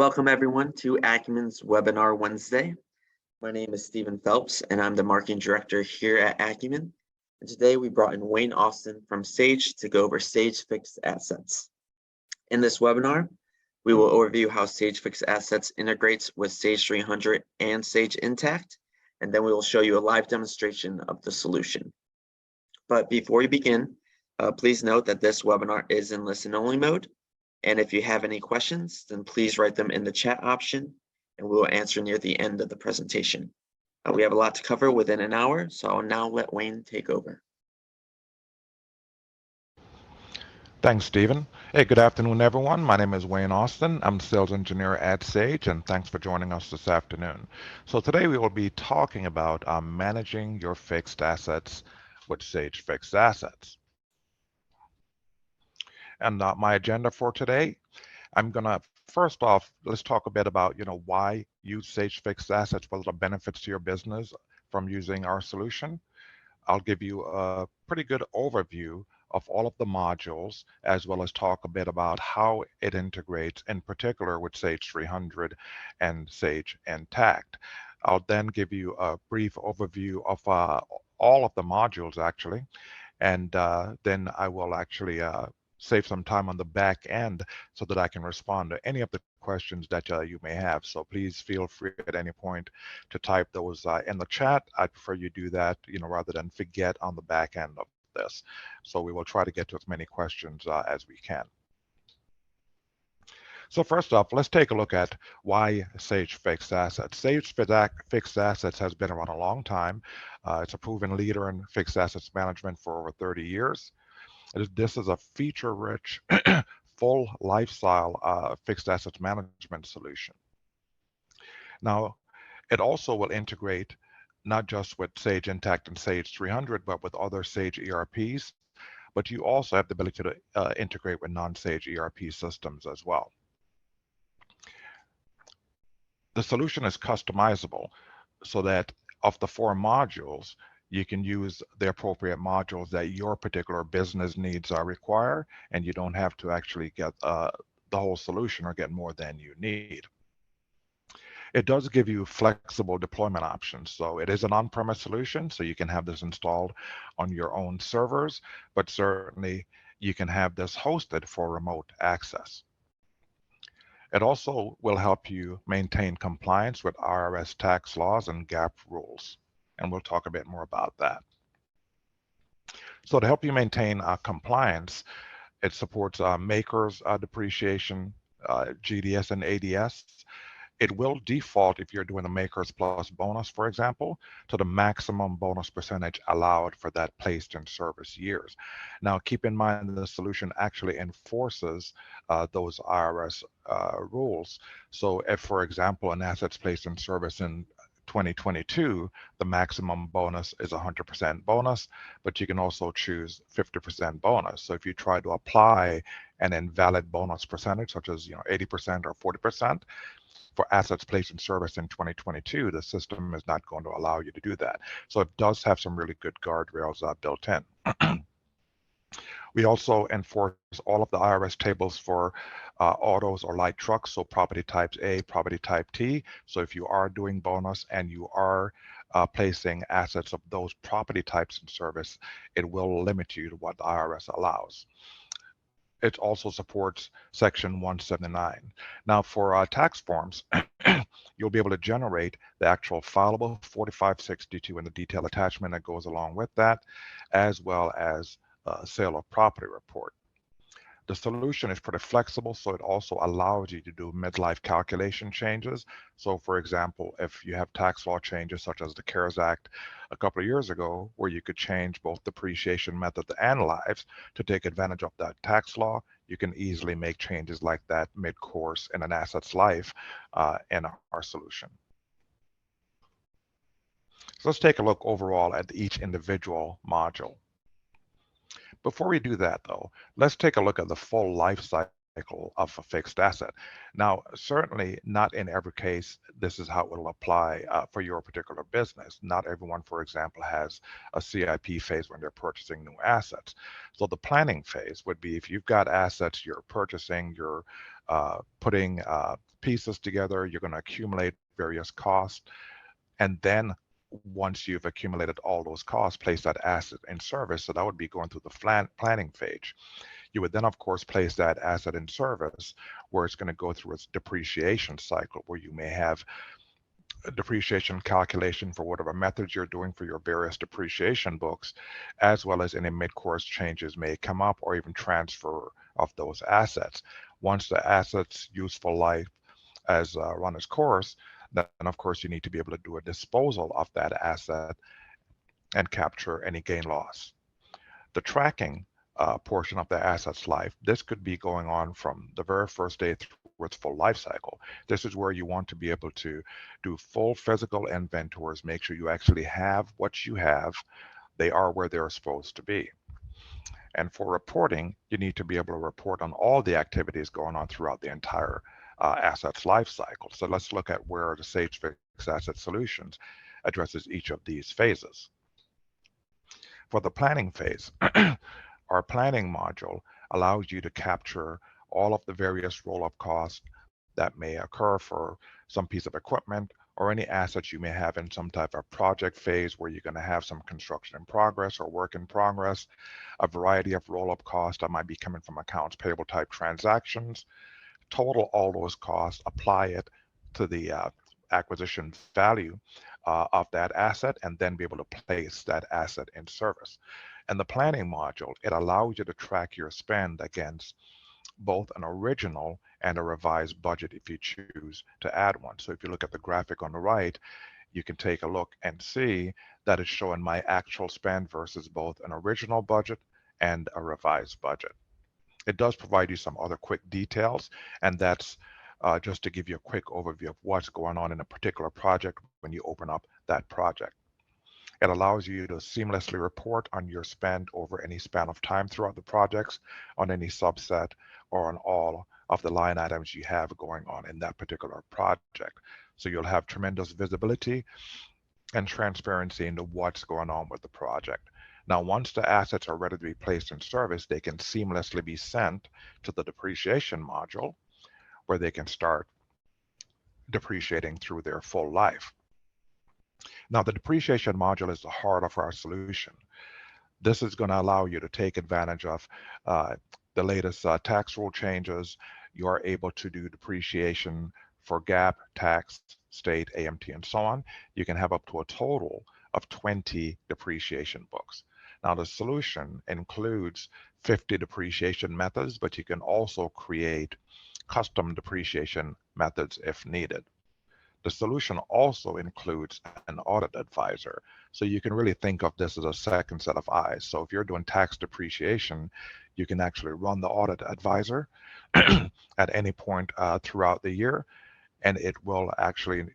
Welcome everyone to Acumen's Webinar Wednesday. My name is Stephen Phelps and I'm the Marketing Director here at Acumen. And today we brought in Wayne Austin from Sage to go over Sage Fixed Assets. In this webinar, we will overview how Sage Fixed Assets integrates with Sage 300 and Sage Intacct, and then we will show you a live demonstration of the solution. But before we begin, please note that this webinar is in listen-only mode. And if you have any questions, then please write them in the chat option and we will answer near the end of the presentation. We have a lot to cover within an hour, so I'll now let Wayne take over. Thanks, Stephen. Hey, good afternoon, everyone. My name is Wayne Austin. I'm the sales engineer at Sage, and thanks for joining us this afternoon. So today we will be talking about managing your fixed assets with Sage Fixed Assets. And my agenda for today, I'm going to, first off, let's talk a bit about, why use Sage Fixed Assets, what are the benefits to your business from using our solution. I'll give you a pretty good overview of all of the modules, as well as talk a bit about how it integrates, in particular with Sage 300 and Sage Intacct. I'll then give you a brief overview of all of the modules, actually, and then I will actually save some time on the back end so that I can respond to any of the questions that you may have. So please feel free at any point to type those in the chat. I prefer you do that, rather than forget on the back end of this. So we will try to get to as many questions as we can. So first off, let's take a look at why Sage Fixed Assets. Sage Fixed Assets has been around a long time. It's a proven leader in fixed assets management for over 30 years. This is a feature-rich, full lifecycle fixed assets management solution. Now, it also will integrate not just with Sage Intacct and Sage 300, but with other Sage ERPs. But you also have the ability to integrate with non-Sage ERP systems as well. The solution is customizable so that of the 4 modules, you can use the appropriate modules that your particular business needs require, and you don't have to actually get the whole solution or get more than you need. It does give you flexible deployment options. So it is an on-premise solution, so you can have this installed on your own servers, but certainly you can have this hosted for remote access. It also will help you maintain compliance with IRS tax laws and GAAP rules. And we'll talk a bit more about that. So to help you maintain compliance, it supports makers depreciation, GDS and ADS. It will default, if you're doing a makers plus bonus, for example, to the maximum bonus percentage allowed for that placed in service years. Now, keep in mind that the solution actually enforces those IRS rules. So if, for example, an asset's placed in service in 2022, the maximum bonus is 100% bonus, but you can also choose 50% bonus. So if you try to apply an invalid bonus percentage, such as 80% or 40%, for assets placed in service in 2022, the system is not going to allow you to do that. So it does have some really good guardrails built in. We also enforce all of the IRS tables for autos or light trucks, so property types A, property type T. So if you are doing bonus and you are placing assets of those property types in service, it will limit you to what the IRS allows. It also supports Section 179. Now, for tax forms, you'll be able to generate the actual fileable 4562 and the detailed attachment that goes along with that, as well as sale of property report. The solution is pretty flexible, so it also allows you to do midlife calculation changes. So for example, if you have tax law changes such as the CARES Act a couple of years ago, where you could change both depreciation method and lives to take advantage of that tax law, you can easily make changes like that mid-course in an asset's life in our solution. So let's take a look overall at each individual module. Before we do that, though, let's take a look at the full life cycle of a fixed asset. Now, certainly not in every case, this is how it will apply for your particular business. Not everyone, for example, has a CIP phase when they're purchasing new assets. So the planning phase would be if you've got assets you're purchasing, you're putting pieces together. You're going to accumulate various costs, and then once you've accumulated all those costs, place that asset in service. So that would be going through the planning phase. You would then, of course, place that asset in service, where it's going to go through its depreciation cycle, where you may have a depreciation calculation for whatever methods you're doing for your various depreciation books, as well as any mid-course changes may come up, or even transfer of those assets. Once the asset's useful life has run its course, then of course you need to be able to do a disposal of that asset and capture any gain loss. The tracking portion of the asset's life, this could be going on from the very first day through its full life cycle. This is where you want to be able to do full physical inventories, make sure you actually have what you have, they are where they're supposed to be. And for reporting, you need to be able to report on all the activities going on throughout the entire asset's life cycle. So let's look at where the Sage Fixed Asset Solutions addresses each of these phases. For the planning phase, our planning module allows you to capture all of the various roll-up costs that may occur for some piece of equipment or any assets you may have in some type of project phase where you're going to have some construction in progress or work in progress, a variety of roll-up costs that might be coming from accounts payable type transactions. Total all those costs, apply it to the acquisition value of that asset, and then be able to place that asset in service. And the planning module, it allows you to track your spend against both an original and a revised budget if you choose to add one. So if you look at the graphic on the right, you can take a look and see that it's showing my actual spend versus both an original budget and a revised budget. It does provide you some other quick details, and that's just to give you a quick overview of what's going on in a particular project when you open up that project. It allows you to seamlessly report on your spend over any span of time throughout the projects, on any subset, or on all of the line items you have going on in that particular project. So you'll have tremendous visibility and transparency into what's going on with the project. Now, once the assets are ready to be placed in service, they can seamlessly be sent to the depreciation module, where they can start depreciating through their full life. Now, the depreciation module is the heart of our solution. This is going to allow you to take advantage of the latest tax rule changes. You are able to do depreciation for GAAP, tax, state, AMT, and so on. You can have up to a total of 20 depreciation books. Now, the solution includes 50 depreciation methods, but you can also create custom depreciation methods if needed. The solution also includes an audit advisor. So you can really think of this as a second set of eyes. So if you're doing tax depreciation, you can actually run the audit advisor at any point throughout the year, and it will actually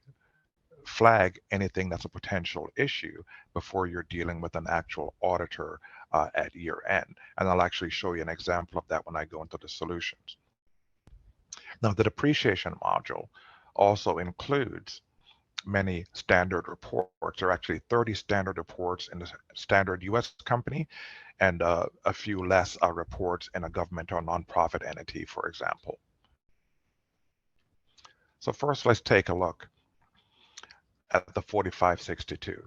flag anything that's a potential issue before you're dealing with an actual auditor at year end. And I'll actually show you an example of that when I go into the solutions. Now, the depreciation module also includes many standard reports. There are actually 30 standard reports in the standard US company, and a few less reports in a government or nonprofit entity, for example. So first, let's take a look at the 4562.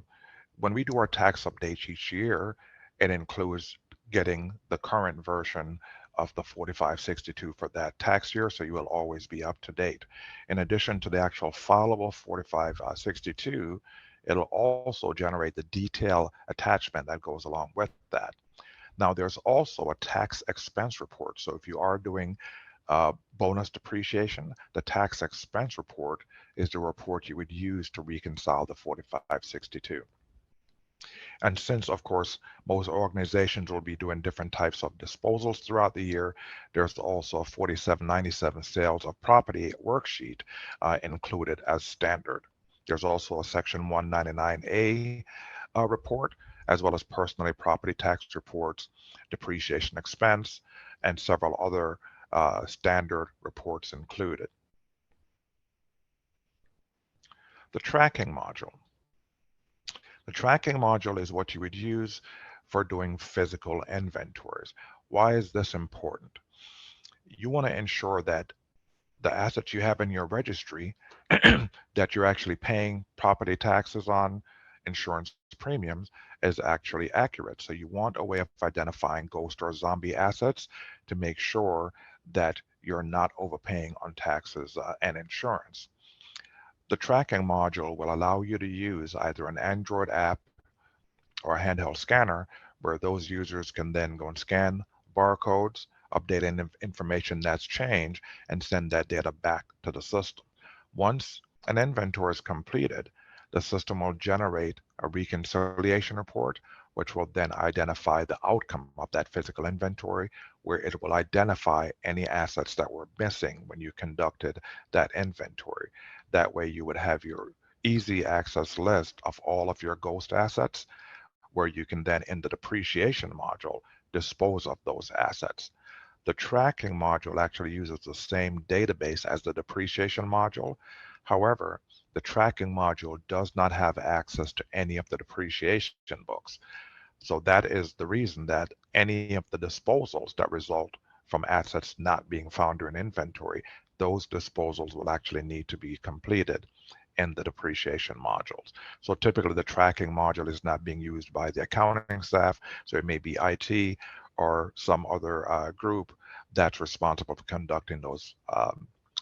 When we do our tax updates each year, it includes getting the current version of the 4562 for that tax year, so you will always be up to date. In addition to the actual fileable 4562, it'll also generate the detail attachment that goes along with that. Now, there's also a tax expense report. So if you are doing bonus depreciation, the tax expense report is the report you would use to reconcile the 4562. And since, of course, most organizations will be doing different types of disposals throughout the year, there's also a 4797 sales of property worksheet included as standard. There's also a Section 199A report, as well as personally property tax reports, depreciation expense, and several other standard reports included. The tracking module. The tracking module is what you would use for doing physical inventories. Why is this important? You want to ensure that the assets you have in your registry that you're actually paying property taxes on, insurance premiums, is actually accurate. So you want a way of identifying ghost or zombie assets to make sure that you're not overpaying on taxes and insurance. The tracking module will allow you to use either an Android app or a handheld scanner where those users can then go and scan barcodes, update any information that's changed, and send that data back to the system. Once an inventory is completed, the system will generate a reconciliation report, which will then identify the outcome of that physical inventory, where it will identify any assets that were missing when you conducted that inventory. That way you would have your easy access list of all of your ghost assets, where you can then, in the depreciation module, dispose of those assets. The tracking module actually uses the same database as the depreciation module. However, the tracking module does not have access to any of the depreciation books. So that is the reason that any of the disposals that result from assets not being found during inventory, those disposals will actually need to be completed in the depreciation modules. So typically the tracking module is not being used by the accounting staff, so it may be IT or some other group that's responsible for conducting those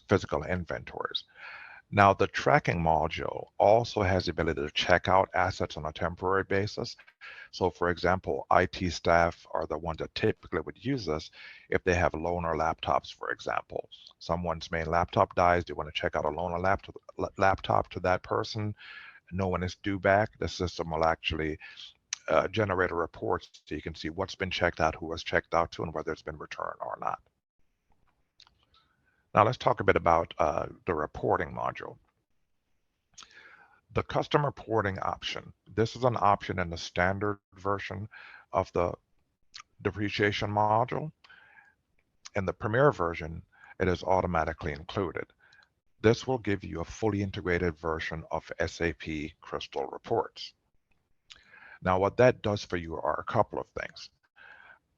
physical inventories. Now, the tracking module also has the ability to check out assets on a temporary basis. So, for example, IT staff are the ones that typically would use this if they have loaner laptops, for example. Someone's main laptop dies, they want to check out a loaner laptop to that person. No one is due back. The system will actually generate a report so you can see what's been checked out, who was checked out to, and whether it's been returned or not. Now let's talk a bit about the reporting module. The custom reporting option. This is an option in the standard version of the depreciation module. In the premier version, it is automatically included. This will give you a fully integrated version of SAP Crystal reports. Now, what that does for you are a couple of things.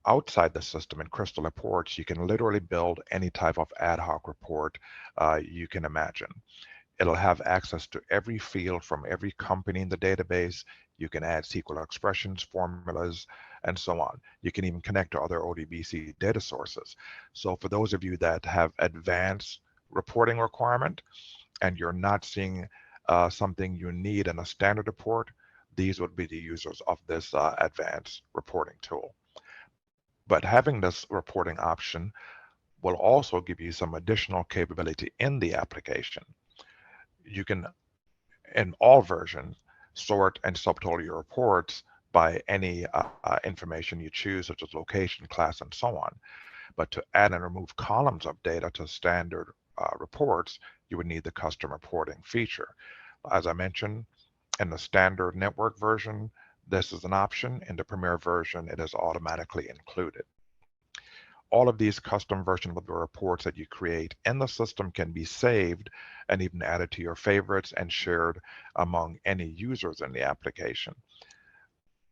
Outside the system in Crystal reports, you can literally build any type of ad hoc report you can imagine. It'll have access to every field from every company in the database. You can add SQL expressions, formulas, and so on. You can even connect to other ODBC data sources. So for those of you that have advanced reporting requirement and you're not seeing something you need in a standard report, these would be the users of this advanced reporting tool. But having this reporting option will also give you some additional capability in the application. You can, in all versions, sort and subtotal your reports by any information you choose, such as location, class, and so on. But to add and remove columns of data to standard reports, you would need the custom reporting feature. As I mentioned, in the standard network version, this is an option. In the premier version, it is automatically included. All of these custom versions of the reports that you create in the system can be saved and even added to your favorites and shared among any users in the application.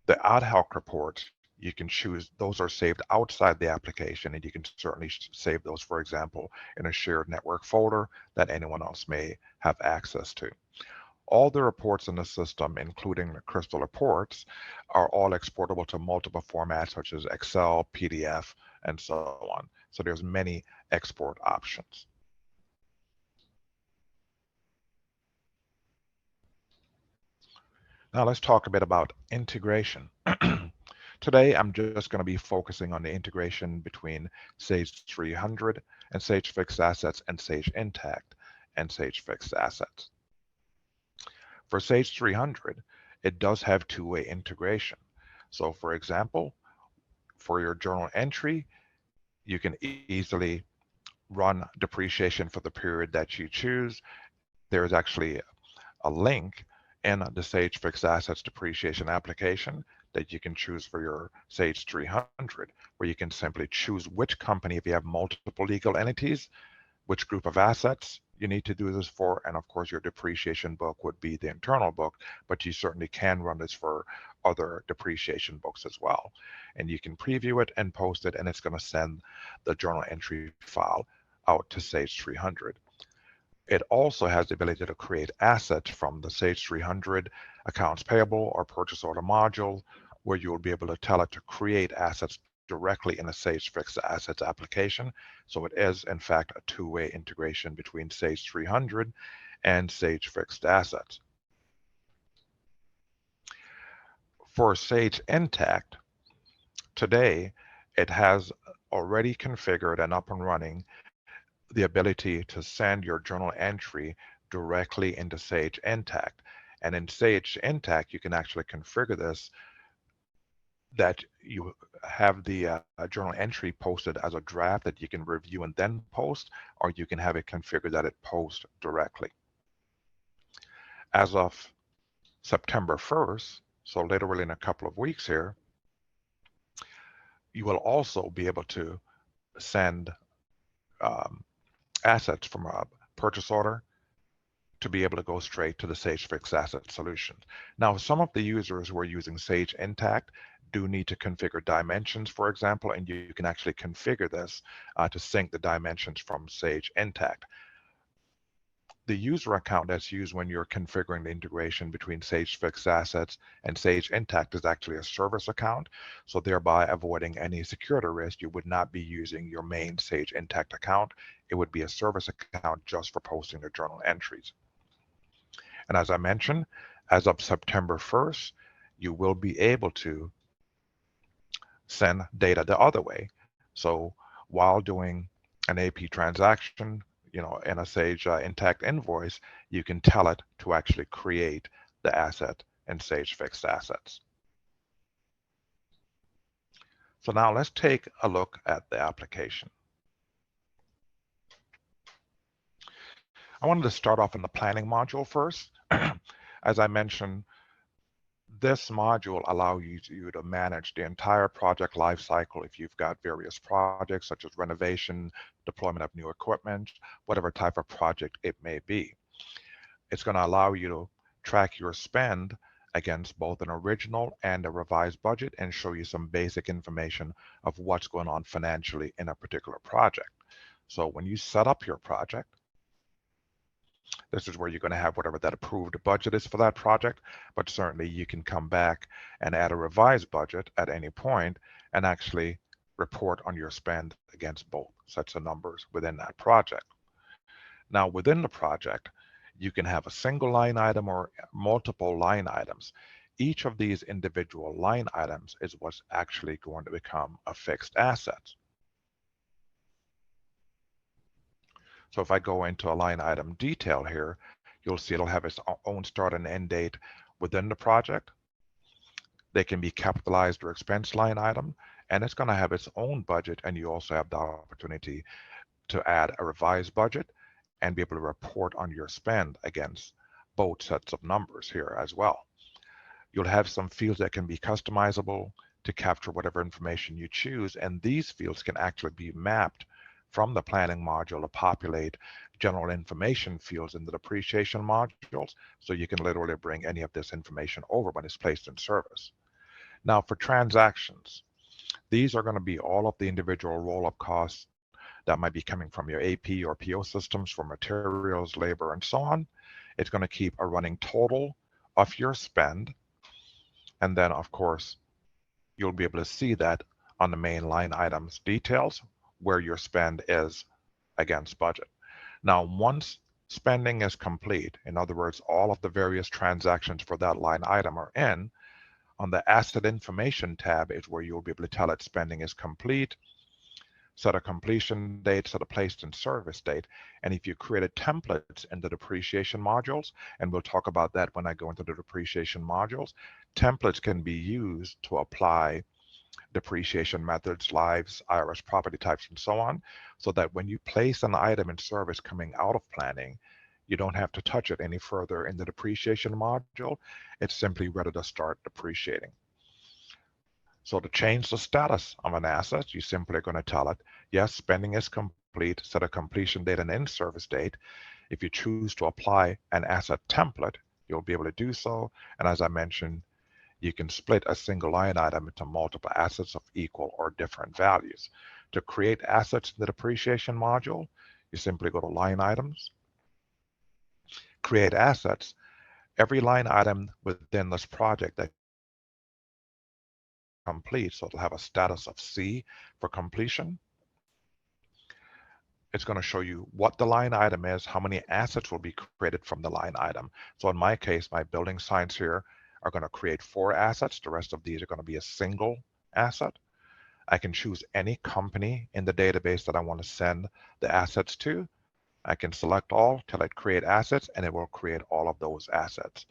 The ad hoc reports, you can choose, those are saved outside the application, and you can certainly save those, for example, in a shared network folder that anyone else may have access to. All the reports in the system, including the Crystal reports, are all exportable to multiple formats such as Excel, PDF, and so on. So there's many export options. Now let's talk a bit about integration. Today, I'm just going to be focusing on the integration between Sage 300 and Sage Fixed Assets and Sage Intacct and Sage Fixed Assets. For Sage 300, it does have two-way integration. So for example, for your journal entry, you can easily run depreciation for the period that you choose. There is actually a link in the Sage Fixed Assets depreciation application that you can choose for your Sage 300, where you can simply choose which company, if you have multiple legal entities, which group of assets you need to do this for, and of course your depreciation book would be the internal book, but you certainly can run this for other depreciation books as well. And you can preview it and post it, and it's going to send the journal entry file out to Sage 300. It also has the ability to create assets from the Sage 300 accounts payable or purchase order module, where you will be able to tell it to create assets directly in a Sage Fixed Assets application. So it is, in fact, a two-way integration between Sage 300 and Sage Fixed Assets. For Sage Intacct, today it has already configured and up and running the ability to send your journal entry directly into Sage Intacct. And in Sage Intacct, you can actually configure this that you have the journal entry posted as a draft that you can review and then post, or you can have it configured that it posts directly. As of September 1st, so literally in a couple of weeks here, you will also be able to send assets from a purchase order to be able to go straight to the Sage Fixed Asset solution. Now, some of the users who are using Sage Intacct do need to configure dimensions, for example, and you can actually configure this to sync the dimensions from Sage Intacct. The user account that's used when you're configuring the integration between Sage Fixed Assets and Sage Intacct is actually a service account, so thereby avoiding any security risk. You would not be using your main Sage Intacct account. It would be a service account just for posting the journal entries. And as I mentioned, as of September 1st, you will be able to send data the other way. So while doing an AP transaction, in a Sage Intacct invoice, you can tell it to actually create the asset in Sage Fixed Assets. So now let's take a look at the application. I wanted to start off in the planning module first. As I mentioned, this module allows you to manage the entire project lifecycle if you've got various projects such as renovation, deployment of new equipment, whatever type of project it may be. It's going to allow you to track your spend against both an original and a revised budget and show you some basic information of what's going on financially in a particular project. So when you set up your project, this is where you're going to have whatever that approved budget is for that project, but certainly you can come back and add a revised budget at any point and actually report on your spend against both sets of numbers within that project. Now, within the project, you can have a single line item or multiple line items. Each of these individual line items is what's actually going to become a fixed asset. So if I go into a line item detail here, you'll see it'll have its own start and end date within the project. They can be capitalized or expense line item, and it's going to have its own budget, and you also have the opportunity to add a revised budget and be able to report on your spend against both sets of numbers here as well. You'll have some fields that can be customizable to capture whatever information you choose, and these fields can actually be mapped from the planning module to populate general information fields in the depreciation modules, so you can literally bring any of this information over when it's placed in service. Now for transactions, these are going to be all of the individual roll-up costs that might be coming from your AP or PO systems for materials, labor, and so on. It's going to keep a running total of your spend, and then of course you'll be able to see that on the main line items details where your spend is against budget. Now, once spending is complete, in other words, all of the various transactions for that line item are in, on the asset information tab is where you'll be able to tell it spending is complete, set a completion date, set a placed in service date, and if you created templates in the depreciation modules, and we'll talk about that when I go into the depreciation modules, templates can be used to apply depreciation methods, lives, IRS property types, and so on, so that when you place an item in service coming out of planning, you don't have to touch it any further in the depreciation module. It's simply ready to start depreciating. So to change the status of an asset, you simply are going to tell it, yes, spending is complete, set a completion date and in-service date. If you choose to apply an asset template, you'll be able to do so. And as I mentioned, you can split a single line item into multiple assets of equal or different values. To create assets in the depreciation module, You simply go to line items, create assets. Every line item within this project that complete, so it'll have a status of C for completion. It's going to show you what the line item is, how many assets will be created from the line item. So in my case, my building signs here are going to create 4 assets. The rest of these are going to be a single asset. I can choose any company in the database that I want to send the assets to. I can select all, tell it create assets, and it will create all of those assets.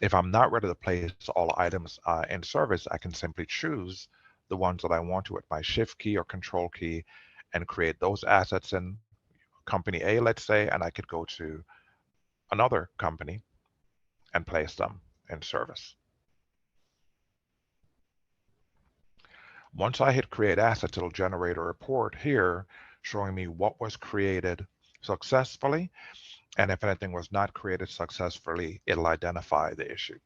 If I'm not ready to place all items in service, I can simply choose the ones that I want to with my shift key or control key and create those assets in company A, let's say, and I could go to another company and place them in service. Once I hit create assets, it'll generate a report here showing me what was created successfully, and if anything was not created successfully, it'll identify the issue.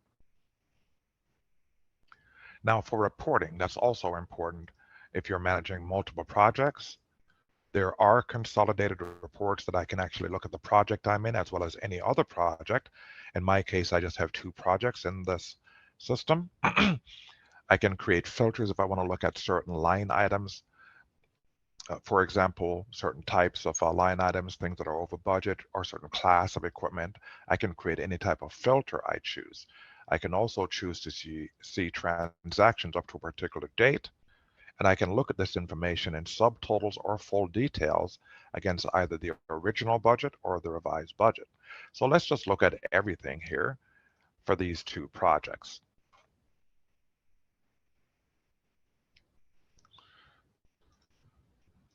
Now for reporting, that's also important. If you're managing multiple projects, there are consolidated reports that I can actually look at the project I'm in as well as any other project. In my case, I just have 2 projects in this system. I can create filters if I want to look at certain line items. For example, certain types of line items, things that are over budget, or certain class of equipment. I can create any type of filter I choose. I can also choose to see transactions up to a particular date, and I can look at this information in subtotals or full details against either the original budget or the revised budget. So let's just look at everything here for these 2 projects.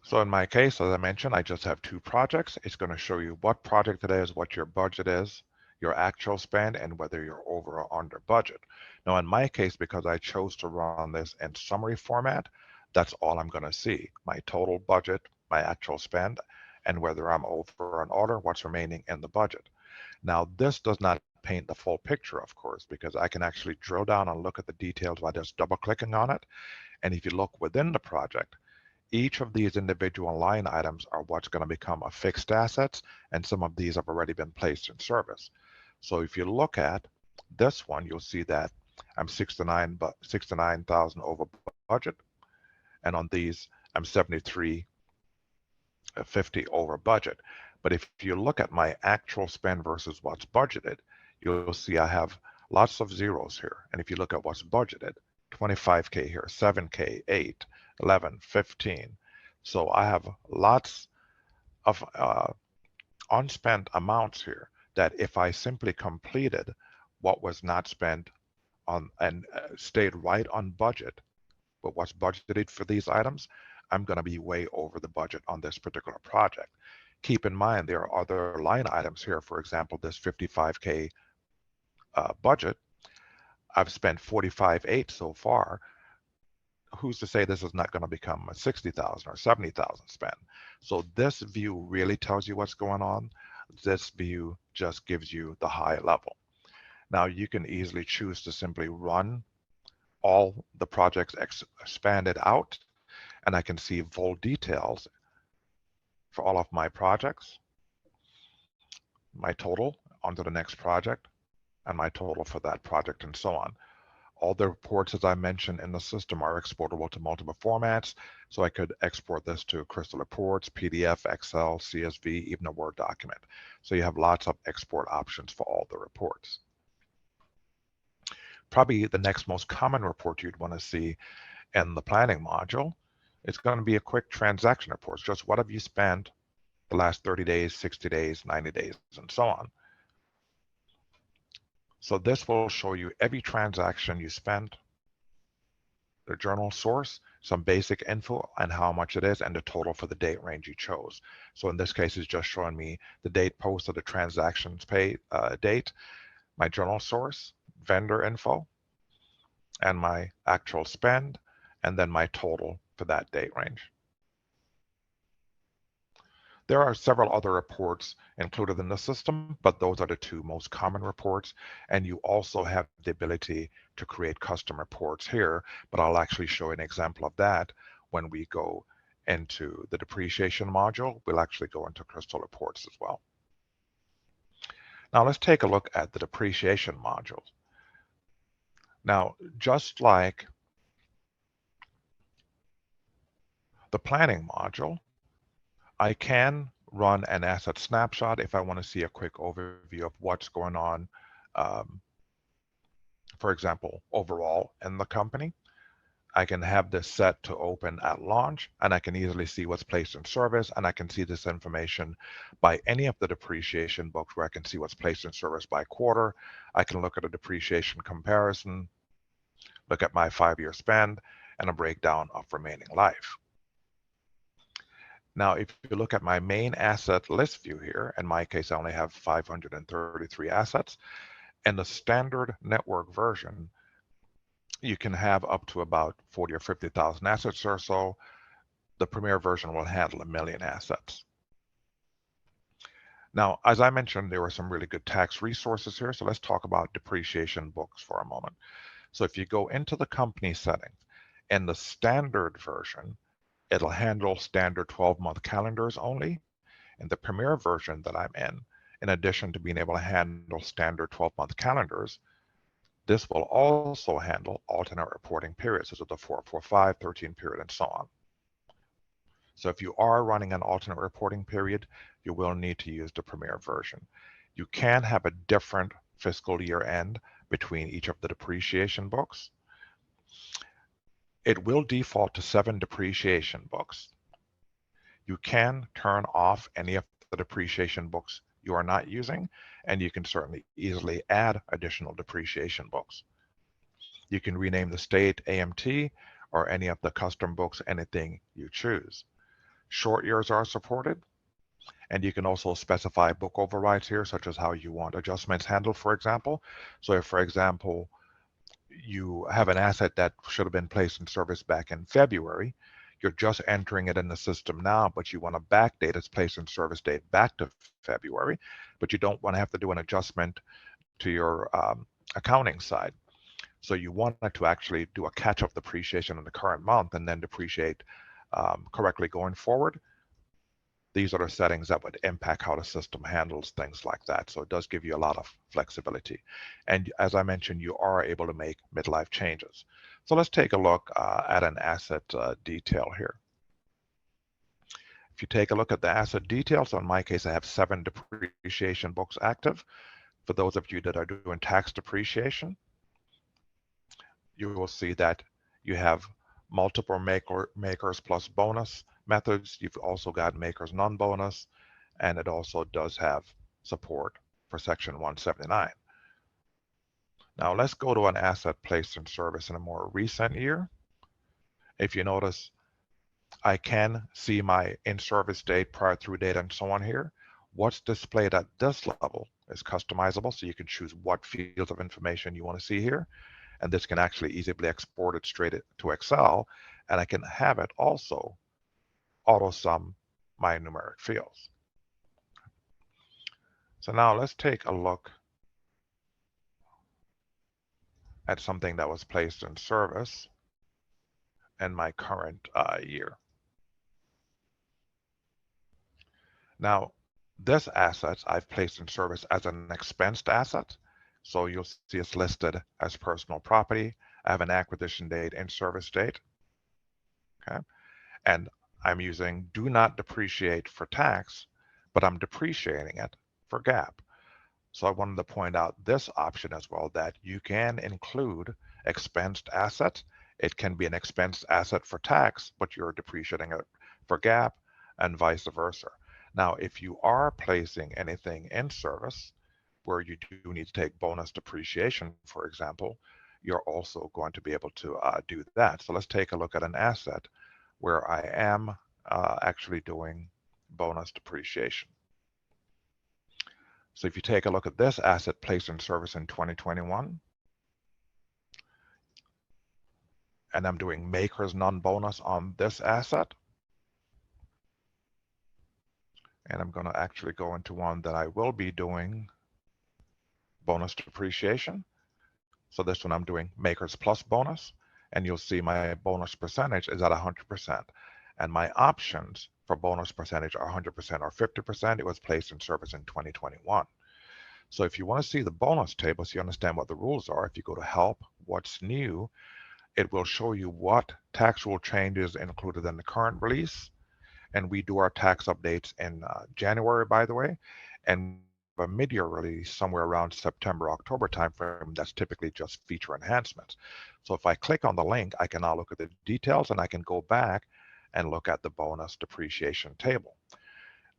So in my case, as I mentioned, I just have 2 projects. It's going to show you what project it is, what your budget is, your actual spend, and whether you're over or under budget. Now, in my case, because I chose to run this in summary format, that's all I'm going to see: my total budget, my actual spend, and whether I'm over or under, what's remaining in the budget. Now, this does not paint the full picture, of course, because I can actually drill down and look at the details by just double-clicking on it. And if you look within the project, each of these individual line items are what's going to become a fixed assets, and some of these have already been placed in service. So if you look at this one, you'll see that I'm 69,000 over budget, and on these I'm 73.50 over budget. But if you look at my actual spend versus what's budgeted, you'll see I have lots of zeros here. And if you look at what's budgeted, 25K here, 7K, 8, 11, 15. So I have lots of unspent amounts here that if I simply completed what was not spent on and stayed right on budget, but what's budgeted for these items, I'm going to be way over the budget on this particular project. Keep in mind, there are other line items here. For example, this 55K budget, I've spent 45.8 so far. Who's to say this is not going to become a 60,000 or 70,000 spend? So this view really tells you what's going on. This view just gives you the high level. Now you can easily choose to simply run all the projects expanded out, and I can see full details for all of my projects, my total onto the next project, and my total for that project, and so on. All the reports, as I mentioned, in the system are exportable to multiple formats. So I could export this to Crystal Reports, PDF, Excel, CSV, even a Word document. So you have lots of export options for all the reports. Probably the next most common report you'd want to see in the planning module, it's going to be a quick transaction report. Just what have you spent the last 30 days, 60 days, 90 days, and so on. So this will show you every transaction you spent, the journal source, some basic info and how much it is, and the total for the date range you chose. So in this case, it's just showing me the date posted, the transactions date, my journal source, vendor info, and my actual spend, and then my total for that date range. There are several other reports included in the system, but those are the 2 most common reports. And you also have the ability to create custom reports here, but I'll actually show an example of that when we go into the depreciation module, we'll actually go into crystal reports as well. Now let's take a look at the depreciation module. Now, just like the planning module, I can run an asset snapshot if I want to see a quick overview of what's going on, for example, overall in the company. I can have this set to open at launch, and I can easily see what's placed in service, and I can see this information by any of the depreciation books where I can see what's placed in service by quarter. I can look at a depreciation comparison, look at my 5-year spend, and a breakdown of remaining life. Now, if you look at my main asset list view here, in my case, I only have 533 assets. In the standard network version, you can have up to about 40 or 50,000 assets or so. The premier version will handle 1 million assets. Now, as I mentioned, there were some really good tax resources here. So let's talk about depreciation books for a moment. So if you go into the company settings, in the standard version, it'll handle standard 12-month calendars only. In the premier version that I'm in addition to being able to handle standard 12-month calendars, this will also handle alternate reporting periods, such as the 445, 13 period, and so on. So if you are running an alternate reporting period, you will need to use the premier version. You can have a different fiscal year end between each of the depreciation books. It will default to 7 depreciation books. You can turn off any of the depreciation books you are not using, and you can certainly easily add additional depreciation books. You can rename the state AMT or any of the custom books, anything you choose. Short years are supported, and you can also specify book overrides here, such as how you want adjustments handled, for example. So if, for example, you have an asset that should have been placed in service back in February, you're just entering it in the system now, but you want to backdate its place in service date back to February, but you don't want to have to do an adjustment to your accounting side. So you want to actually do a catch-up depreciation in the current month and then depreciate correctly going forward. These are the settings that would impact how the system handles things like that. So it does give you a lot of flexibility. And as I mentioned, you are able to make midlife changes. So let's take a look at an asset detail here. If you take a look at the asset details, so in my case, I have 7 depreciation books active. For those of you that are doing tax depreciation, you will see that you have multiple makers plus bonus methods. You've also got makers non-bonus, and it also does have support for Section 179. Now let's go to an asset placed in service in a more recent year. If you notice, I can see my in-service date, prior through date, and so on here. What's displayed at this level is customizable, so you can choose what fields of information you want to see here. And this can actually easily export it straight to Excel, and I can have it also auto sum my numeric fields. So now let's take a look at something that was placed in service in my current year. Now, this asset I've placed in service as an expensed asset. So you'll see it's listed as personal property. I have an acquisition date and service date. Okay. And I'm using do not depreciate for tax, but I'm depreciating it for GAAP. So I wanted to point out this option as well, that you can include expensed assets. It can be an expensed asset for tax, but you're depreciating it for GAAP, and vice versa. Now, if you are placing anything in service where you do need to take bonus depreciation, for example, you're also going to be able to do that. So let's take a look at an asset where I am actually doing bonus depreciation. So if you take a look at this asset placed in service in 2021, and I'm doing makers non-bonus on this asset, and I'm going to actually go into one that I will be doing bonus depreciation. So this one I'm doing makers plus bonus, and you'll see my bonus percentage is at 100%. And my options for bonus percentage are 100% or 50%. It was placed in service in 2021. So if you want to see the bonus table so you understand what the rules are, if you go to Help, What's New, it will show you what tax rule changes included in the current release. And we do our tax updates in January, by the way, and a mid-year release somewhere around September, October timeframe. That's typically just feature enhancements. So if I click on the link, I can now look at the details and I can go back and look at the bonus depreciation table.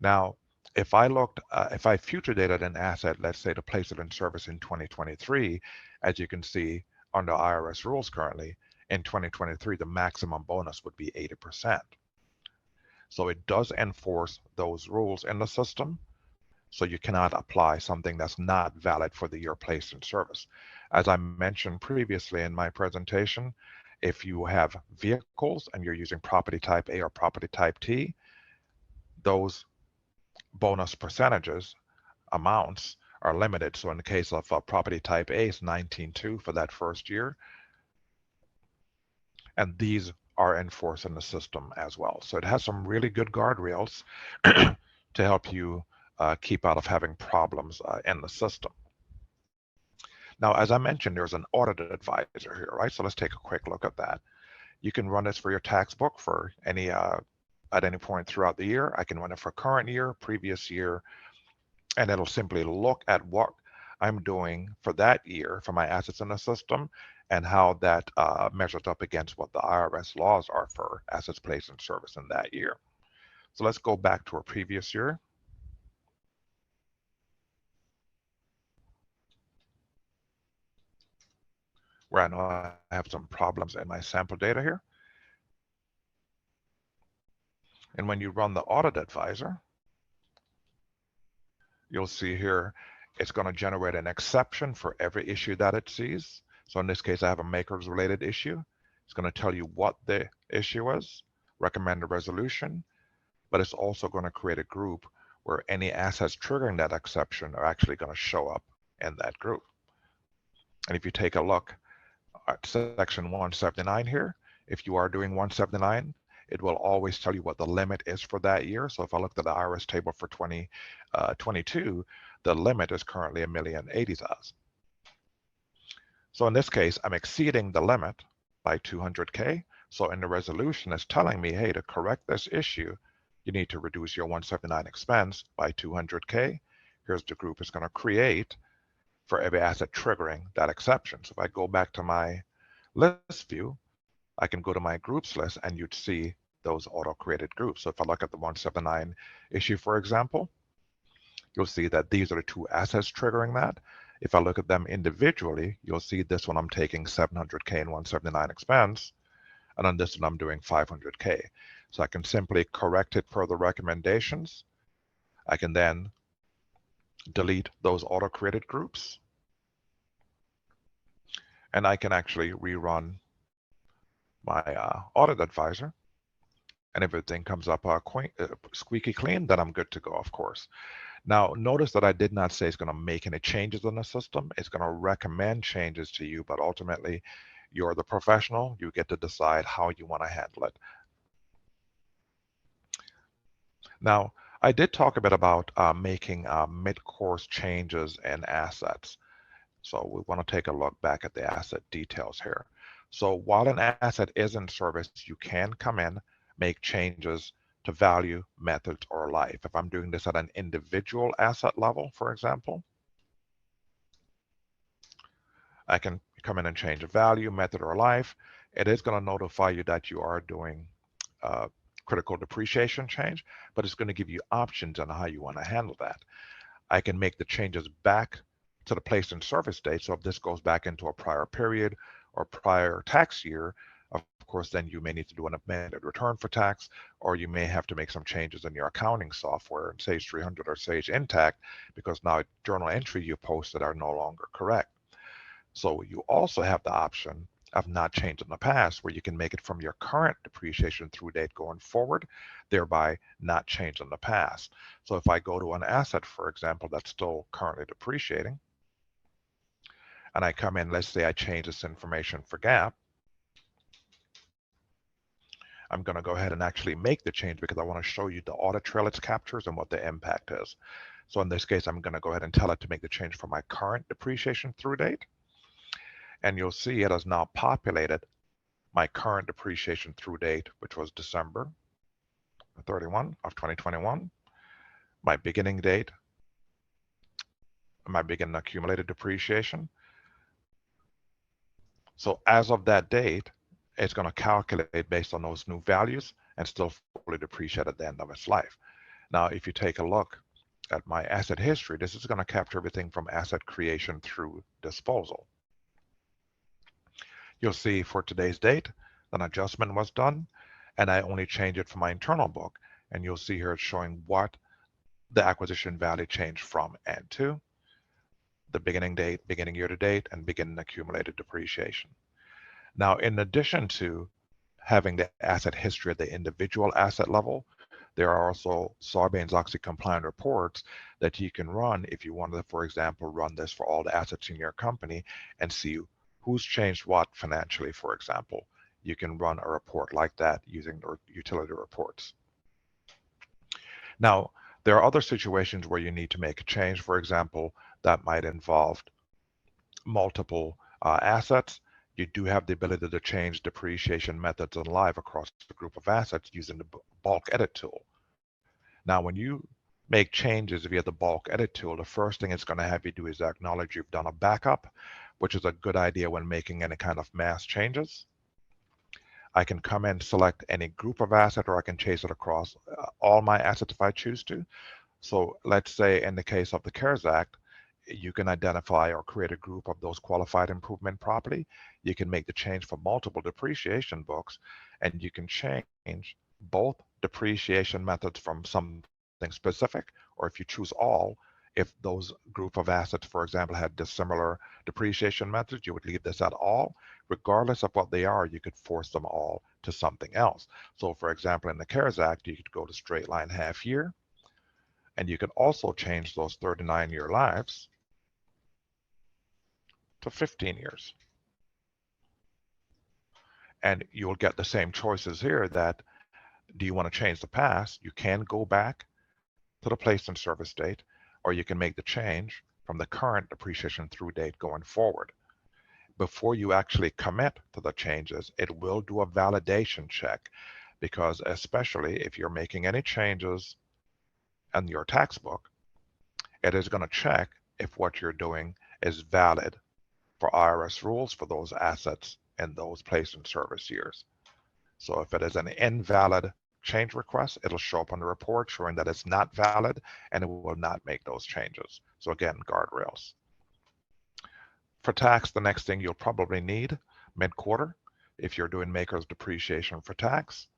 Now, if I future dated an asset, let's say to place it in service in 2023, as you can see under IRS rules currently, in 2023, the maximum bonus would be 80%. So it does enforce those rules in the system. So you cannot apply something that's not valid for the year placed in service. As I mentioned previously in my presentation, if you have vehicles and you're using property type A or property type T, those bonus percentages amounts are limited. So in the case of property type A, it's 19.2 for that first year. And these are enforced in the system as well. So it has some really good guardrails to help you keep out of having problems in the system. Now, as I mentioned, there's an audit advisor here, right? So let's take a quick look at that. You can run this for your tax book for any at any point throughout the year. I can run it for current year, previous year, and it'll simply look at what I'm doing for that year for my assets in the system and how that measures up against what the IRS laws are for assets placed in service in that year. So let's go back to a previous year. Where I know I have some problems in my sample data here. And when you run the audit advisor, you'll see here, it's going to generate an exception for every issue that it sees. So in this case, I have a makers related issue. It's going to tell you what the issue is, recommend a resolution, but it's also going to create a group where any assets triggering that exception are actually going to show up in that group. And if you take a look at section 179 here, if you are doing 179, it will always tell you what the limit is for that year. So if I looked at the IRS table for 2022, the limit is currently $1,080,000. So in this case, I'm exceeding the limit by 200K. So in the resolution, it's telling me, hey, to correct this issue, you need to reduce your 179 expense by 200K. Here's the group it's going to create for every asset triggering that exception. So if I go back to my list view, I can go to my groups list and you'd see those auto-created groups. So if I look at the 179 issue, for example, you'll see that these are the two assets triggering that. If I look at them individually, you'll see this one I'm taking 700K and 179 expense, and on this one I'm doing 500K. So I can simply correct it per the recommendations. I can then delete those auto-created groups, and I can actually rerun my audit advisor, and if everything comes up squeaky clean, then I'm good to go, of course. Now, notice that I did not say it's going to make any changes in the system. It's going to recommend changes to you, but ultimately, you're the professional. You get to decide how you want to handle it. Now, I did talk a bit about making mid-course changes in assets. So we want to take a look back at the asset details here. So while an asset is in service, you can come in, make changes to value, methods, or life. If I'm doing this at an individual asset level, for example, I can come in and change a value, method, or life. It is going to notify you that you are doing critical depreciation change, but it's going to give you options on how you want to handle that. I can make the changes back to the placed in service date. So if this goes back into a prior period or prior tax year, of course, then you may need to do an amended return for tax, or you may have to make some changes in your accounting software in Sage 300 or Sage Intacct, because now journal entry you posted are no longer correct. So you also have the option of not changing the past, where you can make it from your current depreciation through date going forward, thereby not changing the past. So if I go to an asset, for example, that's still currently depreciating, and I come in, let's say I change this information for GAAP, I'm going to go ahead and actually make the change because I want to show you the audit trail it captures and what the impact is. So in this case, I'm going to go ahead and tell it to make the change for my current depreciation through date. And you'll see it has now populated my current depreciation through date, which was December 31 of 2021, my beginning date, my beginning accumulated depreciation. So as of that date, it's going to calculate based on those new values and still fully depreciate at the end of its life. Now, if you take a look at my asset history, this is going to capture everything from asset creation through disposal. You'll see for today's date, an adjustment was done, and I only changed it for my internal book. And you'll see here it's showing what the acquisition value changed from and to, the beginning date, beginning year to date, and beginning accumulated depreciation. Now, in addition to having the asset history at the individual asset level, there are also Sarbanes-Oxley compliant reports that you can run if you wanted to, for example, run this for all the assets in your company and see who's changed what financially, for example. You can run a report like that using the utility reports. Now, there are other situations where you need to make a change. For example, that might involve multiple assets. You do have the ability to change depreciation methods and live across the group of assets using the bulk edit tool. Now, when you make changes via the bulk edit tool, the first thing it's going to have you do is acknowledge you've done a backup, which is a good idea when making any kind of mass changes. I can come and select any group of assets, or I can chase it across all my assets if I choose to. So let's say in the case of the CARES Act, you can identify or create a group of those qualified improvement property. You can make the change for multiple depreciation books, and you can change both depreciation methods from something specific, or if you choose all, if those group of assets, for example, had dissimilar depreciation methods, you would leave this at all. Regardless of what they are, you could force them all to something else. So for example, in the CARES Act, you could go to straight line half year, and you can also change those 39-year lives to 15 years. And you'll get the same choices here that, do you want to change the past? You can go back to the place and service date, or you can make the change from the current depreciation through date going forward. Before you actually commit to the changes, it will do a validation check, because especially if you're making any changes in your tax book, it is going to check if what you're doing is valid for IRS rules for those assets in those place and service years. So if it is an invalid change request, it'll show up on the report showing that it's not valid, and it will not make those changes. So again, guardrails. For tax, the next thing you'll probably need mid-quarter. If you're doing maker's depreciation for tax,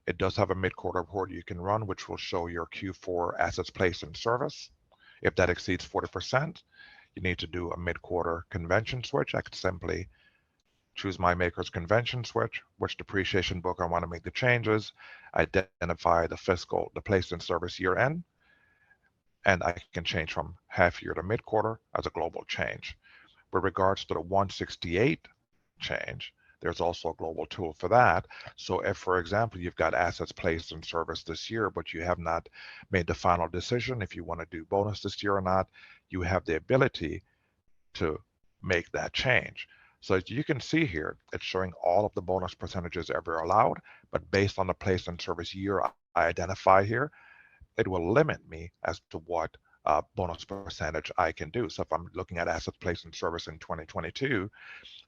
it does have a mid-quarter report you can run, which will show your Q4 assets placed in service. If that exceeds 40%, you need to do a mid-quarter convention switch. I could simply choose my maker's convention switch, which depreciation book I want to make the changes, identify the placed in service year end, and I can change from half year to mid-quarter as a global change. With regards to the 168 change, there's also a global tool for that. So if, for example, you've got assets placed in service this year, but you have not made the final decision if you want to do bonus this year or not, you have the ability to make that change. So as you can see here, it's showing all of the bonus percentages ever allowed, but based on the place in service year I identify here, it will limit me as to what bonus percentage I can do. So if I'm looking at assets placed in service in 2022,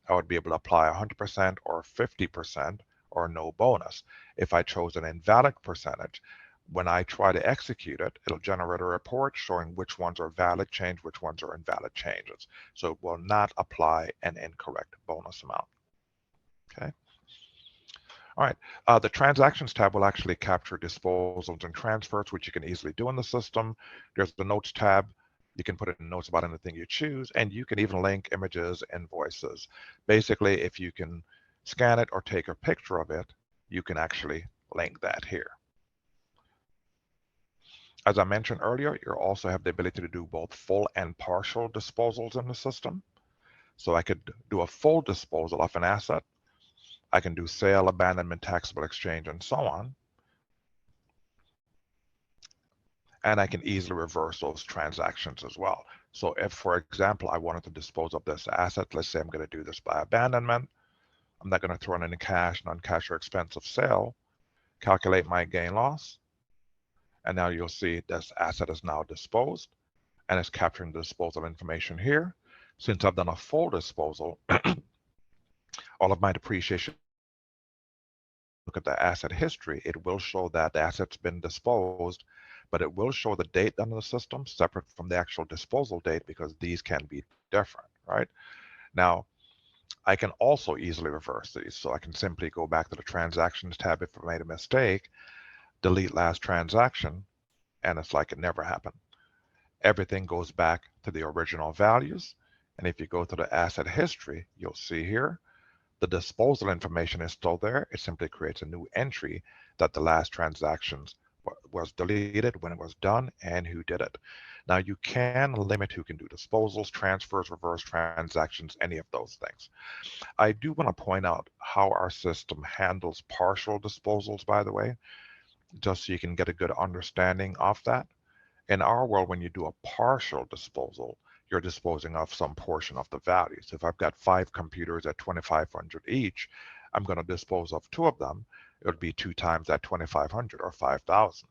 I would be able to apply 100% or 50% or no bonus. If I chose an invalid percentage, when I try to execute it, it'll generate a report showing which ones are valid change, which ones are invalid changes. So it will not apply an incorrect bonus amount. Okay. All right, the transactions tab will actually capture disposals and transfers, which you can easily do in the system. There's the notes tab. You can put in notes about anything you choose, and you can even link images, invoices. Basically, if you can scan it or take a picture of it, you can actually link that here. As I mentioned earlier, you also have the ability to do both full and partial disposals in the system. So I could do a full disposal of an asset, I can do sale, abandonment, taxable exchange, and so on. And I can easily reverse those transactions as well. So if, for example, I wanted to dispose of this asset, let's say I'm going to do this by abandonment. I'm not going to throw in any cash, non-cash or expense of sale, calculate my gain loss. And now you'll see this asset is now disposed and it's capturing the disposal information here. Since I've done a full disposal, all of my depreciation, look at the asset history, it will show that the asset's been disposed, but it will show the date on the system separate from the actual disposal date because these can be different, right? Now, I can also easily reverse these. So I can simply go back to the transactions tab if I made a mistake, delete last transaction, and it's like it never happened. Everything goes back to the original values. And if you go to the asset history, you'll see here, the disposal information is still there. It simply creates a new entry that the last transactions was deleted, when it was done, and who did it. Now you can limit who can do disposals, transfers, reverse transactions, any of those things. I do want to point out how our system handles partial disposals, by the way, just so you can get a good understanding of that. In our world, when you do a partial disposal, you're disposing of some portion of the value. So if I've got 5 computers at $2,500 each, I'm going to dispose of 2 of them. It would be 2 times that 2,500 or 5,000.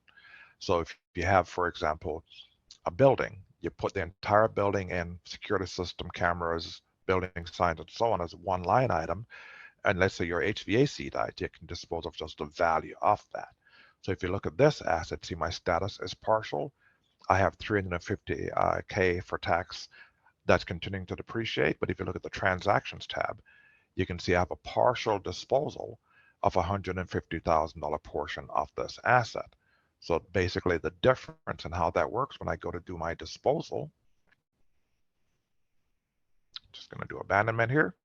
So if you have, for example, a building, you put the entire building in security system, cameras, building signs, and so on as one line item. And let's say your HVAC died, you can dispose of just the value of that. So if you look at this asset, see my status is partial. I have 350K for tax that's continuing to depreciate. But if you look at the transactions tab, you can see I have a partial disposal of $150,000 portion of this asset. So basically the difference in how that works when I go to do my disposal, just going to do abandonment here.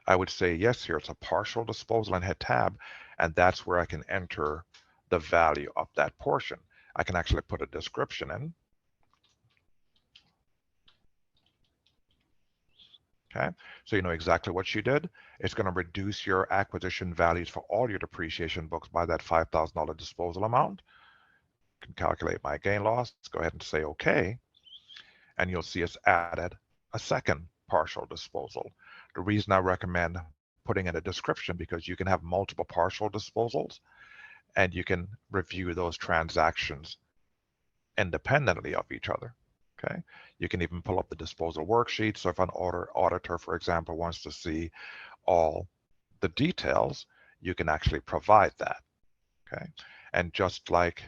I would say, yes, here it's a partial disposal and hit tab, and that's where I can enter the value of that portion. I can actually put a description in. Okay, so you know exactly what you did. It's going to reduce your acquisition values for all your depreciation books by that $5,000 disposal amount. I can calculate my gain loss. Let's go ahead and say OK. And you'll see it's added a second partial disposal. The reason I recommend putting in a description, because you can have multiple partial disposals and you can review those transactions independently of each other. Okay, you can even pull up the disposal worksheet. So if an auditor, for example, wants to see all the details, you can actually provide that. Okay, and just like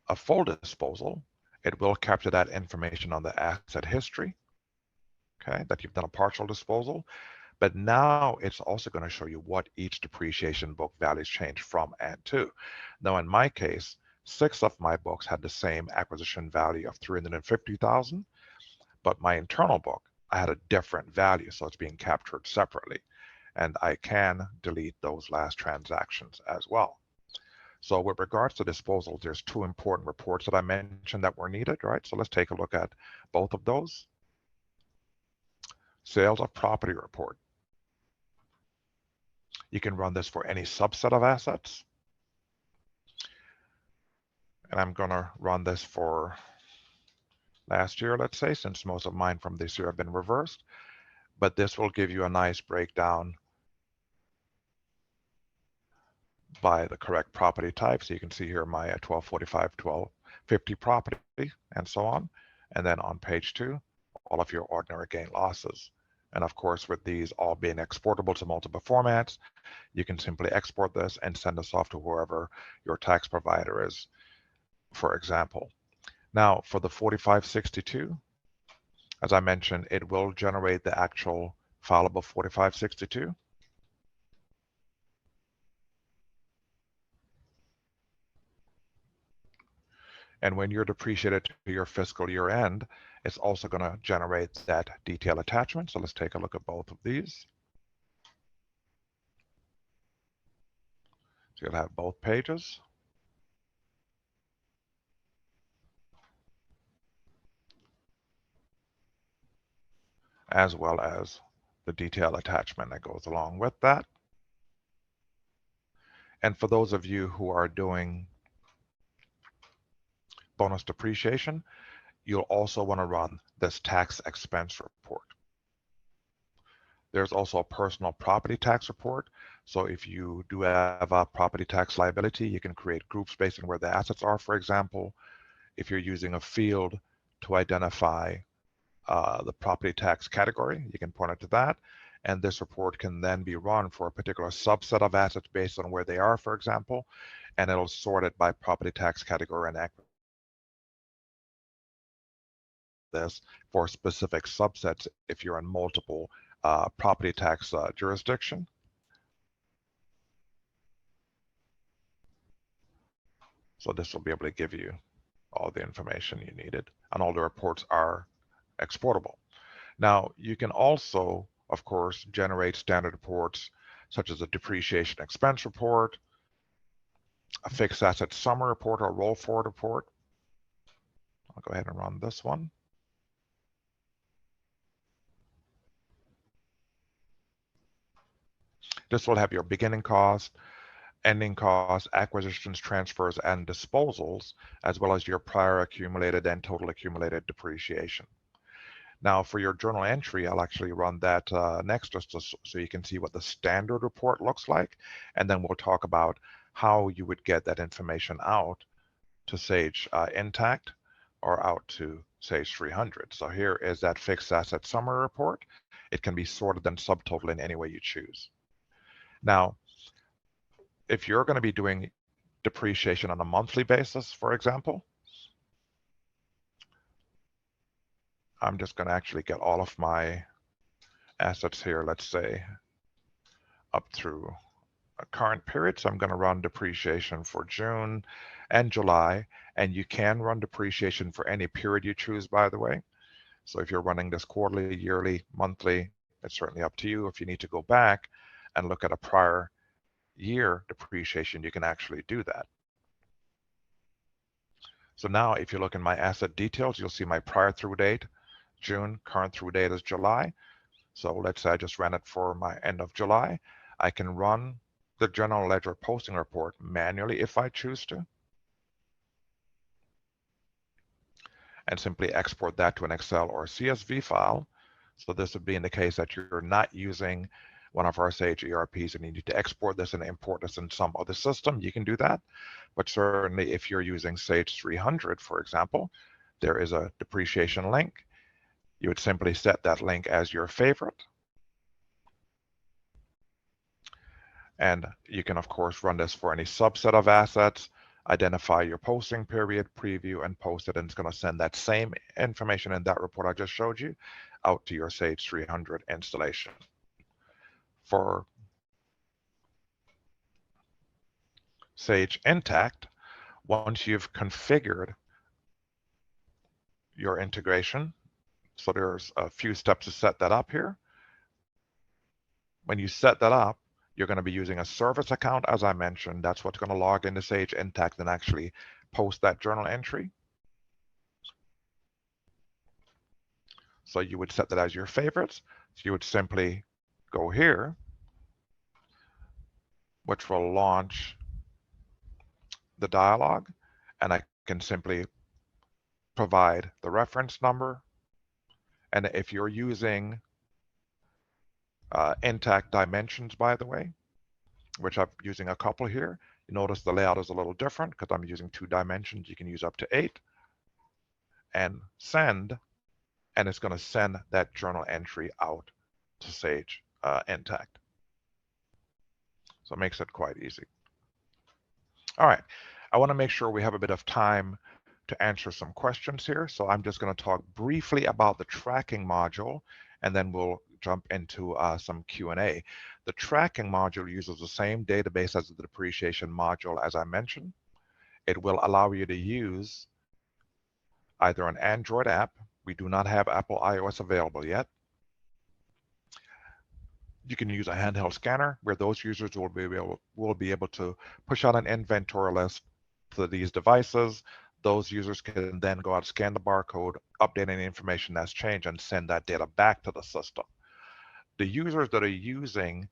a full disposal, it will capture that information on the asset history, okay, that you've done a partial disposal. But now it's also going to show you what each depreciation book values change from and to. Now, in my case, 6 of my books had the same acquisition value of $350,000, but my internal book, I had a different value, so it's being captured separately. And I can delete those last transactions as well. So with regards to disposals, there's 2 important reports that I mentioned that were needed, right? So let's take a look at both of those. Sales of property report. You can run this for any subset of assets. And I'm going to run this for last year, let's say, since most of mine from this year have been reversed. But this will give you a nice breakdown by the correct property type. So you can see here my 1245, 1250 property, and so on. And then on page 2, all of your ordinary gain losses. And of course, with these all being exportable to multiple formats, you can simply export this and send this off to whoever your tax provider is, for example. Now, for the 4562, as I mentioned, it will generate the actual fileable 4562. And when you're depreciated to your fiscal year end, it's also going to generate that detail attachment. So let's take a look at both of these. So you'll have both pages. As well as the detail attachment that goes along with that. And for those of you who are doing bonus depreciation, you'll also want to run this tax expense report. There's also a personal property tax report. So if you do have a property tax liability, you can create groups based on where the assets are, for example. If you're using a field to identify the property tax category, you can point it to that. And this report can then be run for a particular subset of assets based on where they are, for example, and it'll sort it by property tax category and this for specific subsets if you're in multiple property tax jurisdiction. So this will be able to give you all the information you needed, and all the reports are exportable. Now, you can also, of course, generate standard reports such as a depreciation expense report, a fixed asset summary report, or a roll forward report. I'll go ahead and run this one. This will have your beginning cost, ending costs, acquisitions, transfers, and disposals, as well as your prior accumulated and total accumulated depreciation. Now, for your journal entry, I'll actually run that next just so you can see what the standard report looks like, and then we'll talk about how you would get that information out to Sage Intacct or out to Sage 300. So here is that fixed asset summary report. It can be sorted and subtotaled in any way you choose. Now, if you're going to be doing depreciation on a monthly basis, for example, I'm just going to actually get all of my assets here, let's say, up through a current period. So I'm going to run depreciation for June and July, and you can run depreciation for any period you choose, by the way. So if you're running this quarterly, yearly, monthly, it's certainly up to you. If you need to go back and look at a prior year depreciation, you can actually do that. So now if you look in my asset details, you'll see my prior through date, June, current through date is July. So let's say I just ran it for my end of July. I can run the general ledger posting report manually if I choose to, and simply export that to an Excel or CSV file. So this would be in the case that you're not using one of our Sage ERPs and you need to export this and import this in some other system, you can do that. But certainly if you're using Sage 300, for example, there is a depreciation link. You would simply set that link as your favorite. And you can, of course, run this for any subset of assets, identify your posting period, preview, and post it, and it's going to send that same information in that report I just showed you out to your Sage 300 installation. For Sage Intacct, once you've configured your integration, so there's a few steps to set that up here. When you set that up, you're going to be using a service account, as I mentioned. That's what's going to log into Sage Intacct and actually post that journal entry. So you would set that as your favorites. So you would simply go here, which will launch the dialog, and I can simply provide the reference number. And if you're using Intacct dimensions, by the way, which I'm using a couple here, you notice the layout is a little different because I'm using 2 dimensions. You can use up to 8, and send, and it's going to send that journal entry out to Sage Intacct. So it makes it quite easy. All right, I want to make sure we have a bit of time to answer some questions here. So I'm just going to talk briefly about the tracking module, and then we'll jump into some Q&A. The tracking module uses the same database as the depreciation module, as I mentioned. It will allow you to use either an Android app. We do not have Apple iOS available yet. You can use a handheld scanner where those users will be able to push out an inventory list to these devices. Those users can then go out, scan the barcode, update any information that's changed, and send that data back to the system. The users that are using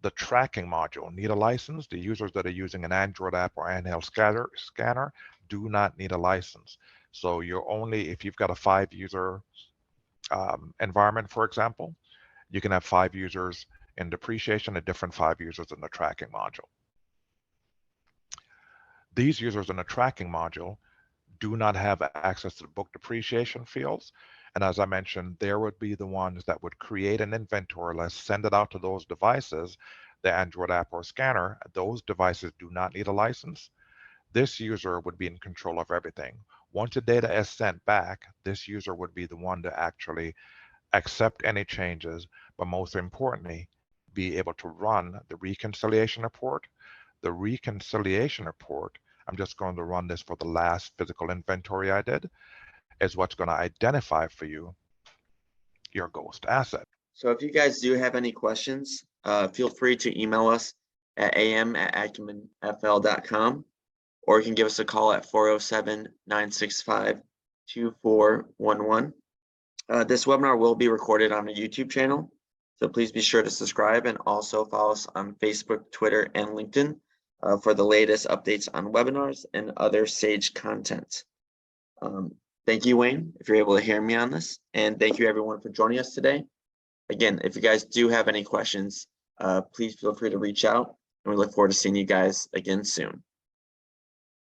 the tracking module need a license. The users that are using an Android app or handheld scanner do not need a license. So you're only, if you've got a 5-user environment, for example, you can have 5 users in depreciation and different 5 users in the tracking module. These users in the tracking module do not have access to the book depreciation fields. And as I mentioned, there would be the ones that would create an inventory list, send it out to those devices, the Android app or scanner. Those devices do not need a license. This user would be in control of everything. Once the data is sent back, this user would be the one to actually accept any changes, but most importantly, be able to run the reconciliation report. The reconciliation report, I'm just going to run this for the last physical inventory I did, is what's going to identify for you your ghost asset. So if you guys do have any questions, feel free to email us at am@acumenfl.com, or you can give us a call at 407-965-2411. This webinar will be recorded on a YouTube channel, so please be sure to subscribe and also follow us on Facebook, Twitter, and LinkedIn for the latest updates on webinars and other Sage content. Thank you, Wayne, if you're able to hear me on this, and thank you everyone for joining us today. Again, if you guys do have any questions, please feel free to reach out, and we look forward to seeing you guys again soon.